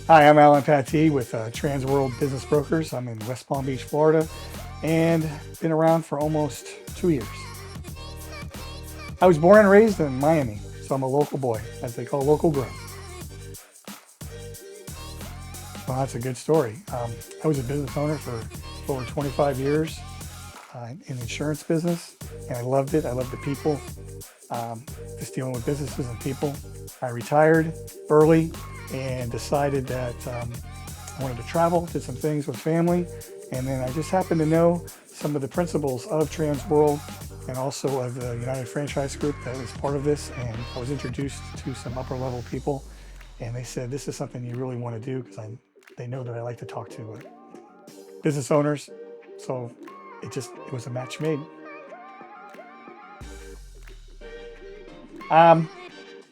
Hi, I'm Alan Pattee with Transworld Business Brokers. I'm in West Palm Beach, Florida, and been around for almost 2 years. I was born and raised in Miami, so I'm a local boy, as they call local grown. Well, that's a good story. I was a business owner for over 25 years in the insurance business, and I loved it. I loved the people, just dealing with businesses and people. I retired early and decided that I wanted to travel, did some things with family, and then I just happened to know some of the principals of Transworld and also of the United Franchise Group that was part of this. And I was introduced to some upper level people, and they said, this is something you really want to do because they know that I like to talk to business owners. So it was a match made. Um,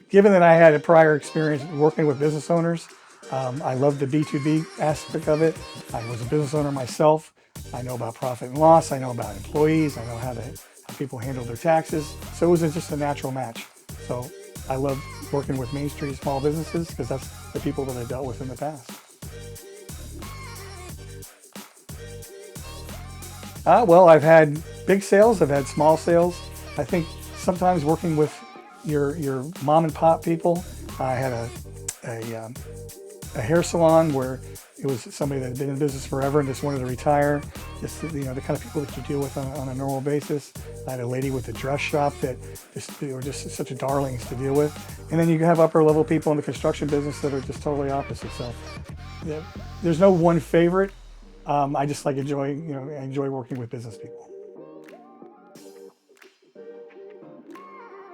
Given that I had a prior experience working with business owners, I love the B2B aspect of it. I was a business owner myself. I know about profit and loss. I know about employees. I know how people handle their taxes. So it was just a natural match. So I love working with Main Street small businesses because that's the people that I dealt with in the past. Well, I've had big sales. I've had small sales. I think sometimes working with your mom and pop people. I had a hair salon where it was somebody that had been in business forever and just wanted to retire. Just the kind of people that you deal with on a normal basis. I had a lady with a dress shop that they were just such darlings to deal with. And then you have upper level people in the construction business that are just totally opposite. So yeah, there's no one favorite. I just I enjoy working with business people.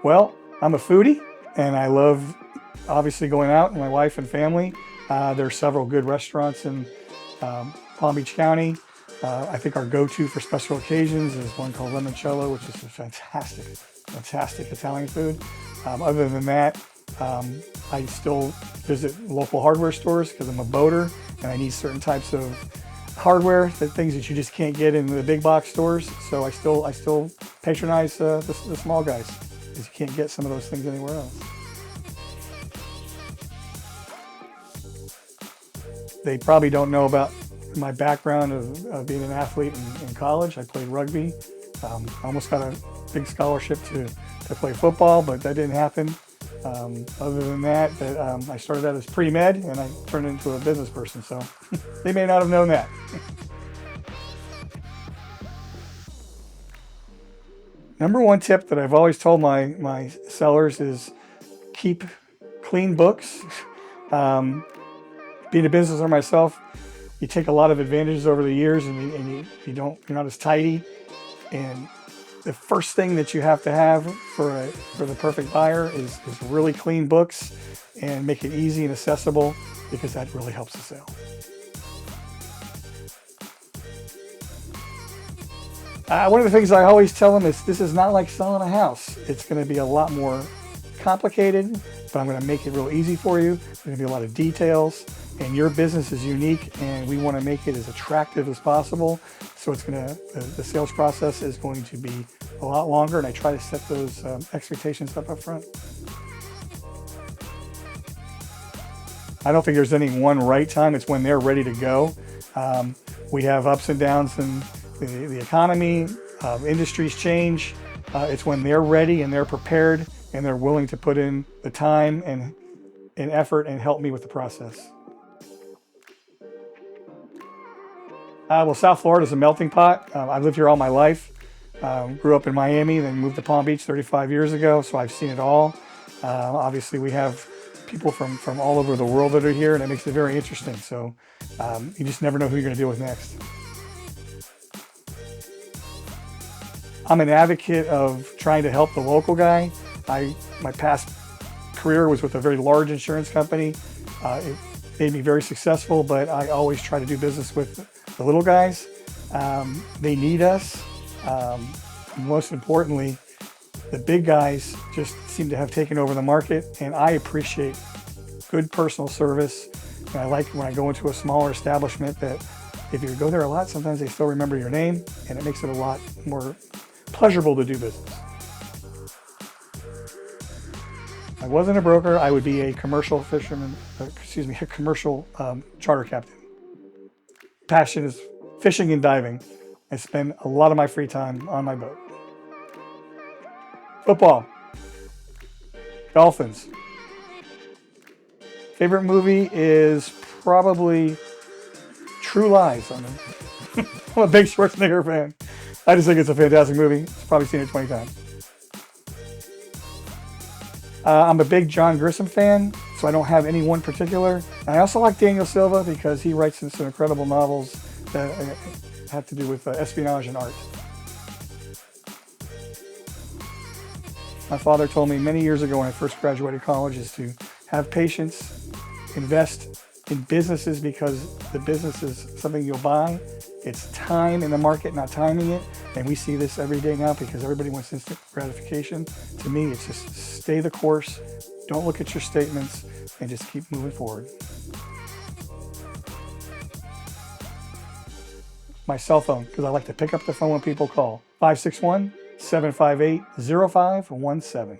Well, I'm a foodie and I love obviously going out with my wife and family. There are several good restaurants in Palm Beach County. I think our go-to for special occasions is one called Limoncello, which is a fantastic Italian food. Other than that, I still visit local hardware stores because I'm a boater and I need certain types of hardware, things that you just can't get in the big box stores. So I still patronize the small guys because you can't get some of those things anywhere else. They probably don't know about my background of being an athlete in college. I played rugby. I almost got a big scholarship to play football, but that didn't happen. Other than that, I started out as pre-med and I turned into a business person. So they may not have known that. Number one tip that I've always told my sellers is keep clean books. Um, Being a business owner myself, you take a lot of advantages over the years, and you're not as tidy. And the first thing that you have to have for the perfect buyer is really clean books and make it easy and accessible because that really helps the sale. One of the things I always tell them is this is not like selling a house. It's going to be a lot more complicated, but I'm going to make it real easy for you. There's going to be a lot of details, and your business is unique, and we want to make it as attractive as possible. So the sales process is going to be a lot longer, and I try to set those expectations up front. I don't think there's any one right time. It's when they're ready to go. We have ups and downs in the economy. Industries change. It's when they're ready and they're prepared and they're willing to put in the time and effort and help me with the process. Well, South Florida is a melting pot. I've lived here all my life. Grew up in Miami, then moved to Palm Beach 35 years ago, so I've seen it all. Obviously, we have people from all over the world that are here, and it makes it very interesting. So you just never know who you're going to deal with next. I'm an advocate of trying to help the local guy. My past career was with a very large insurance company. It made me very successful, but I always try to do business with the little guys. They need us. Most importantly, the big guys just seem to have taken over the market, and I appreciate good personal service. And I like when I go into a smaller establishment that if you go there a lot, sometimes they still remember your name, and it makes it a lot more pleasurable to do business. I wasn't a broker, I would be a commercial fisherman, a commercial charter captain. Passion is fishing and diving. I spend a lot of my free time on my boat. Football. Dolphins. Favorite movie is probably True Lies. I'm a big Schwarzenegger fan. I just think it's a fantastic movie. I've probably seen it 20 times. I'm a big John Grisham fan, so I don't have any one particular. And I also like Daniel Silva because he writes some incredible novels that have to do with espionage and art. My father told me many years ago when I first graduated college is to have patience, invest in businesses because the business is something you'll buy. It's time in the market, not timing it. And we see this every day now because everybody wants instant gratification. To me, it's just stay the course, don't look at your statements, and just keep moving forward. My cell phone, because I like to pick up the phone when people call. 561-758-0517.